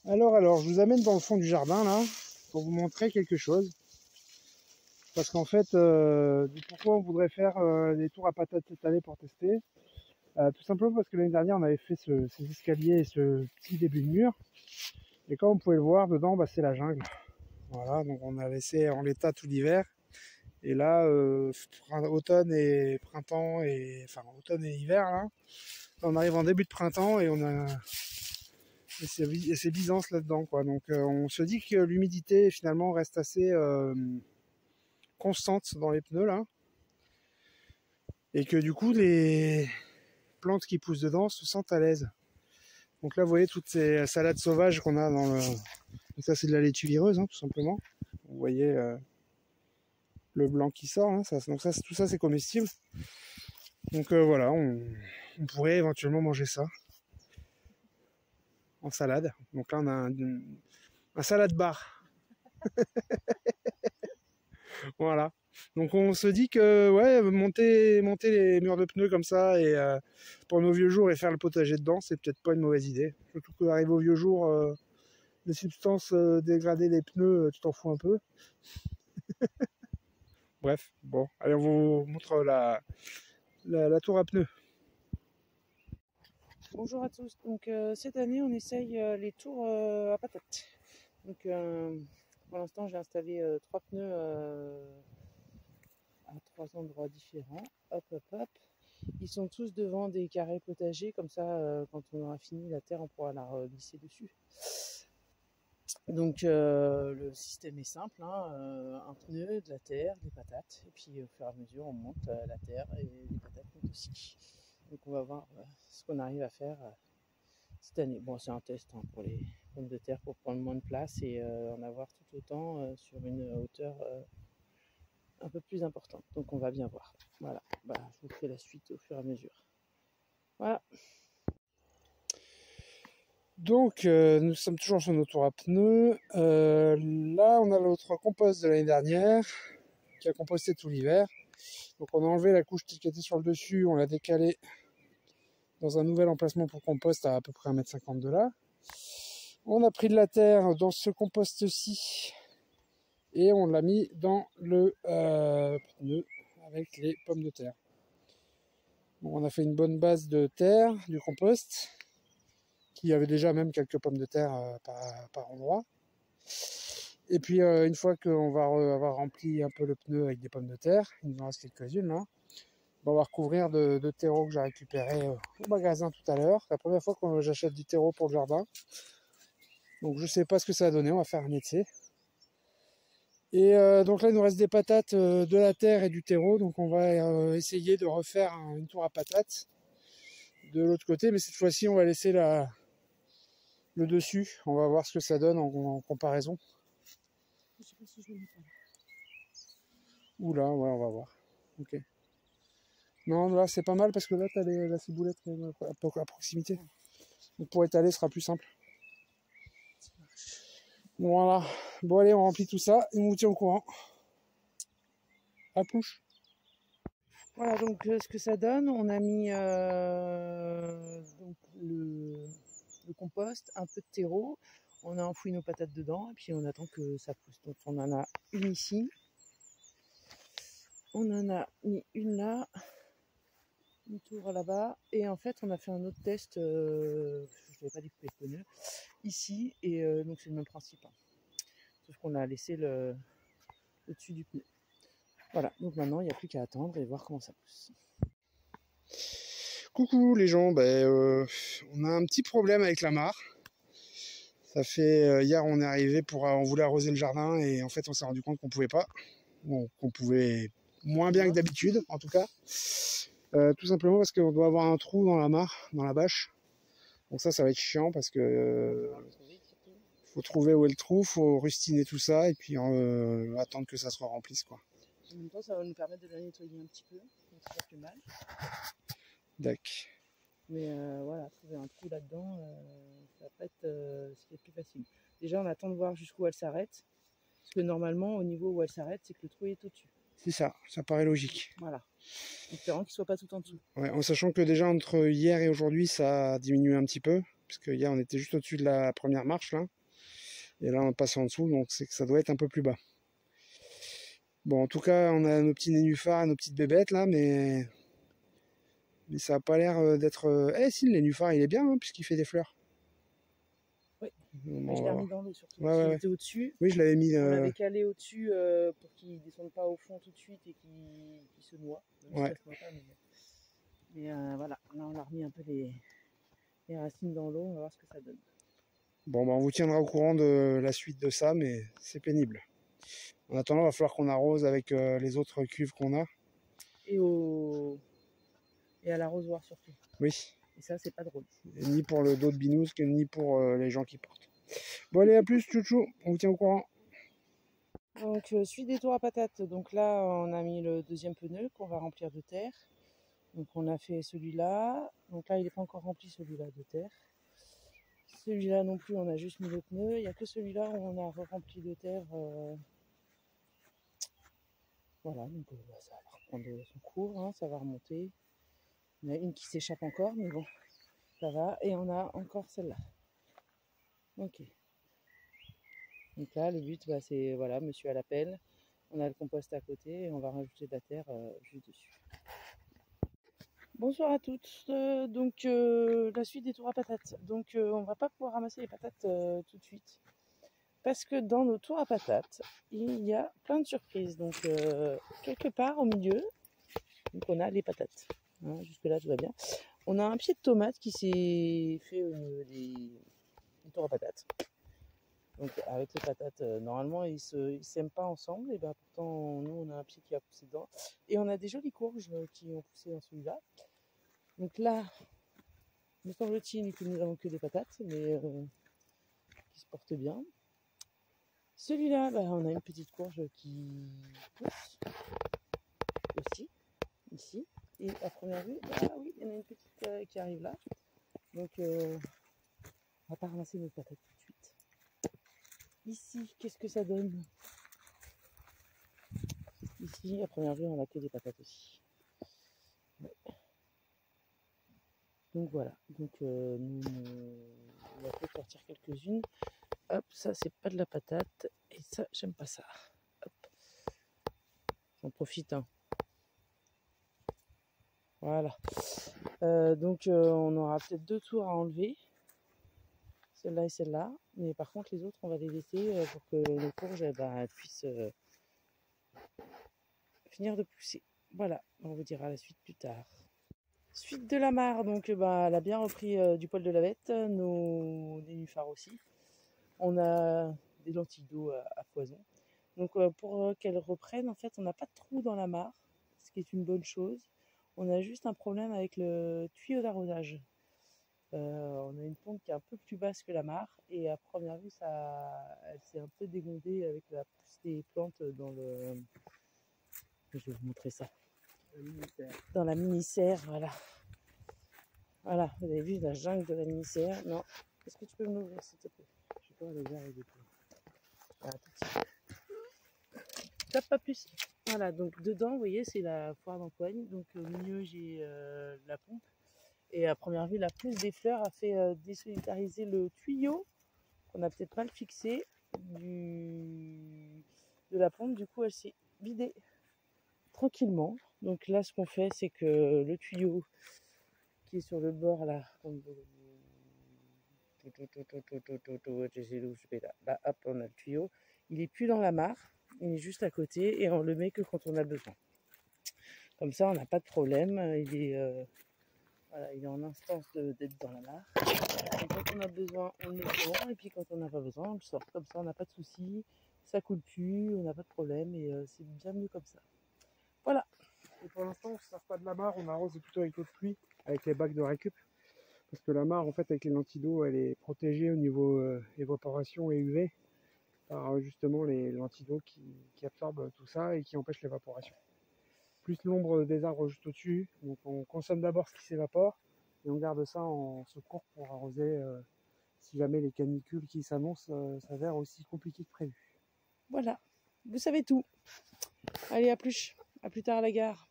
Alors, je vous amène dans le fond du jardin, là, pour vous montrer quelque chose. Parce qu'en fait, pourquoi on voudrait faire des tours à patates cette année pour tester? Tout simplement parce que l'année dernière, on avait fait ces escaliers et ce petit début de mur. Et comme vous pouvez le voir, dedans, bah, c'est la jungle. Voilà, donc on a laissé en l'état tout l'hiver. Et là, automne et printemps, enfin automne et hiver, là, on arrive en début de printemps et on a ces bisances là-dedans, quoi. Donc on se dit que l'humidité finalement reste assez constante dans les pneus là, et que du coup les plantes qui poussent dedans se sentent à l'aise. Donc là, vous voyez toutes ces salades sauvages qu'on a dans le. Donc ça, c'est de la laitue vireuse, hein, tout simplement. Vous voyez le blanc qui sort, hein, donc ça, tout ça, c'est comestible. Donc voilà, on pourrait éventuellement manger ça en salade. Donc là, on a un salade bar. Voilà. Donc on se dit que ouais, monter les murs de pneus comme ça et pour nos vieux jours et faire le potager dedans, c'est peut-être pas une mauvaise idée. Surtout qu'arrive aux vieux jours, les substances dégradées des pneus, tu t'en fous un peu. Bref, bon, allez, on vous montre la tour à pneus. Bonjour à tous. Donc cette année, on essaye les tours à patates. Donc pour l'instant, j'ai installé 3 pneus à 3 endroits différents. Hop, hop, hop. Ils sont tous devant des carrés potagers, comme ça, quand on aura fini la terre, on pourra la glisser dessus. Donc le système est simple, hein, un pneu, de la terre, des patates, et puis au fur et à mesure on monte la terre et les patates montent aussi. Donc on va voir ce qu'on arrive à faire cette année. Bon, c'est un test hein, pour les pommes de terre pour prendre moins de place et en avoir tout autant sur une hauteur un peu plus importante. Donc on va bien voir. Voilà, bah, je vous ferai la suite au fur et à mesure. Voilà. Donc nous sommes toujours sur nos tours à pneus. Là, on a notre compost de l'année dernière qui a composté tout l'hiver. Donc on a enlevé la couche qui était sur le dessus, on l'a décalée dans un nouvel emplacement pour compost à peu près 1,50 m de là. On a pris de la terre dans ce compost-ci et on l'a mis dans le pneu avec les pommes de terre. Bon, on a fait une bonne base de terre, du compost, qui avait déjà même quelques pommes de terre par endroit. Et puis une fois qu'on va avoir rempli un peu le pneu avec des pommes de terre, il nous en reste quelques-unes là, on va recouvrir de terreau que j'ai récupéré au magasin tout à l'heure. C'est la première fois que j'achète du terreau pour le jardin. Donc je sais pas ce que ça va donner, on va faire un essai. Et donc là il nous reste des patates, de la terre et du terreau, donc on va essayer de refaire une tour à patates de l'autre côté, mais cette fois-ci on va laisser le dessus, on va voir ce que ça donne en comparaison. Je sais pas si je le mets pas là. Oula, ouais, on va voir. Ok. Non, là c'est pas mal parce que là t'as la ciboulette quand même à proximité. Donc pour étaler, ce sera plus simple. Voilà. Bon allez, on remplit tout ça et on vous tient au courant. À plus. Voilà donc ce que ça donne, on a mis donc le compost, un peu de terreau, on a enfoui nos patates dedans et puis on attend que ça pousse. Donc on en a une ici, on en a mis une là, une tour là-bas et en fait on a fait un autre test, je ne l'avais pas découpé le pneu, ici et donc c'est le même principe. Hein. Sauf qu'on a laissé le dessus du pneu. Voilà, donc maintenant il n'y a plus qu'à attendre et voir comment ça pousse. Coucou les gens, on a un petit problème avec la mare. Ça fait hier on est arrivé on voulait arroser le jardin et en fait on s'est rendu compte qu'on pouvait pas. Bon, qu'on pouvait moins bien que d'habitude en tout cas. Tout simplement parce qu'on doit avoir un trou dans la mare, dans la bâche. Donc ça va être chiant parce que faut trouver où est le trou, faut rustiner tout ça et puis attendre que ça se remplisse quoi. En même temps, ça va nous permettre de la nettoyer un petit peu, donc c'est pas plus mal. Dac. Mais voilà, trouver un trou là-dedans, ça va pas être ce qui est plus facile. Déjà, on attend de voir jusqu'où elle s'arrête, parce que normalement, au niveau où elle s'arrête, c'est que le trou est au-dessus. C'est ça paraît logique. Voilà, en espérant qu'il soit pas tout en dessous. Ouais, en sachant que déjà entre hier et aujourd'hui, ça a diminué un petit peu. puisque hier on était juste au-dessus de la première marche là, et là on passe en dessous, donc c'est que ça doit être un peu plus bas. Bon, en tout cas, on a nos petits nénuphars, nos petites bébêtes là, mais ça a pas l'air d'être. Eh si, le nénuphar il est bien, hein, puisqu'il fait des fleurs. Oui, Bon, mais je on l'ai va remis voir. dans l'eau surtout, Ouais, parce ouais, qu'il ouais. était au-dessus. Oui, je l'avais mis. On l'avait calé au-dessus pour qu'il ne descende pas au fond tout de suite et qu'il se noie. Même si Ouais. ça se noie pas, mais voilà, là on a remis un peu les racines dans l'eau, on va voir ce que ça donne. Bon, bah, on vous tiendra au courant de la suite de ça, mais c'est pénible. En attendant, il va falloir qu'on arrose avec les autres cuves qu'on a. Et à l'arrosoir surtout. Oui. Et ça, c'est pas drôle. Et ni pour le dos de binous, ni pour les gens qui portent. Bon, allez, à plus, chouchou. On vous tient au courant. Donc, suite des tours à patates. Donc là, on a mis le deuxième pneu qu'on va remplir de terre. Donc, on a fait celui-là. Donc là, il n'est pas encore rempli, celui-là, de terre. Celui-là non plus, on a juste mis le pneu. Il n'y a que celui-là où on a rempli de terre. Voilà, donc ça va reprendre son cours, hein, ça va remonter. Il y en a une qui s'échappe encore, mais bon, ça va. Et on a encore celle-là. Ok. Donc là, le but, c'est, voilà, monsieur à l'appel. On a le compost à côté et on va rajouter de la terre juste dessus. Bonsoir à toutes. Donc, la suite des tours à patates. Donc, on va pas pouvoir ramasser les patates tout de suite. Parce que dans nos tours à patates, il y a plein de surprises. Donc, quelque part au milieu, donc on a les patates. Hein, jusque-là, tout va bien. On a un pied de tomate qui s'est fait des tours à patates. Donc avec les patates, normalement ils s'aiment pas ensemble. Et ben pourtant nous on a un pied qui a poussé dedans. Et on a des jolies courges qui ont poussé dans celui-là. Donc là, me semble-t-il que nous n'avons que des patates, mais qui se portent bien. Celui-là, on a une petite courge qui pousse aussi, ici. Et à première vue, oui, il y en a une petite qui arrive là. Donc on va pas ramasser nos patates tout de suite. Ici, qu'est-ce que ça donne? Ici, à première vue, on a que des patates aussi. Ouais. Donc voilà. Donc nous, on va peut-être sortir quelques-unes. Hop, ça c'est pas de la patate. Et ça, j'aime pas ça. Hop. J'en profite, hein. Voilà. Donc on aura peut-être 2 tours à enlever. Celle-là et celle-là. Mais par contre, les autres, on va les laisser pour que les courges elles puissent finir de pousser. Voilà, on vous dira la suite plus tard. Suite de la mare, donc elle a bien repris du poil de la bête, nos nénuphars aussi. On a des lentilles d'eau à foison. Donc pour qu'elles reprennent, en fait, on n'a pas de trou dans la mare, ce qui est une bonne chose. On a juste un problème avec le tuyau d'arrosage. On a une pompe qui est un peu plus basse que la mare et à première vue, elle s'est un peu dégondée avec la pousse des plantes dans le... Je vais vous montrer ça. Dans la mini-serre, voilà. Voilà, vous avez vu la jungle de la mini-serre. Non, est-ce que tu peux me l'ouvrir s'il te plaît? Je sais pas, le verre est découvert. Voilà, tout de suite. Tape pas plus. Voilà, donc dedans, vous voyez, c'est la foire d'empoigne. Donc au milieu, j'ai la pompe. Et à première vue, la pousse des fleurs a fait désolidariser le tuyau. On n'a peut-être pas le fixé de la pompe. Du coup, elle s'est vidée tranquillement. Donc là, ce qu'on fait, c'est que le tuyau qui est sur le bord là, là, hop, on a le tuyau. Il est plus dans la mare, il est juste à côté et on le met que quand on a besoin. Comme ça, on n'a pas de problème. Voilà, il est en instance d'être dans la mare. Et quand on a besoin, on le met dedans. Et puis quand on n'a pas besoin, on le sort. Comme ça, on n'a pas de soucis. Ça coule plus, on n'a pas de problème. Et c'est bien mieux comme ça. Voilà. Et pour l'instant, on ne se sert pas de la mare, on arrose plutôt avec l'eau de pluie, avec les bacs de récup. Parce que la mare, en fait, avec les lentilles d'eau, elle est protégée au niveau évaporation et UV par justement les lentilles d'eau qui absorbent tout ça et qui empêchent l'évaporation. Plus l'ombre des arbres juste au-dessus, donc on consomme d'abord ce qui s'évapore et on garde ça en secours pour arroser si jamais les canicules qui s'annoncent s'avèrent aussi compliquées que prévu. Voilà, vous savez tout. Allez, à plus tard à la gare.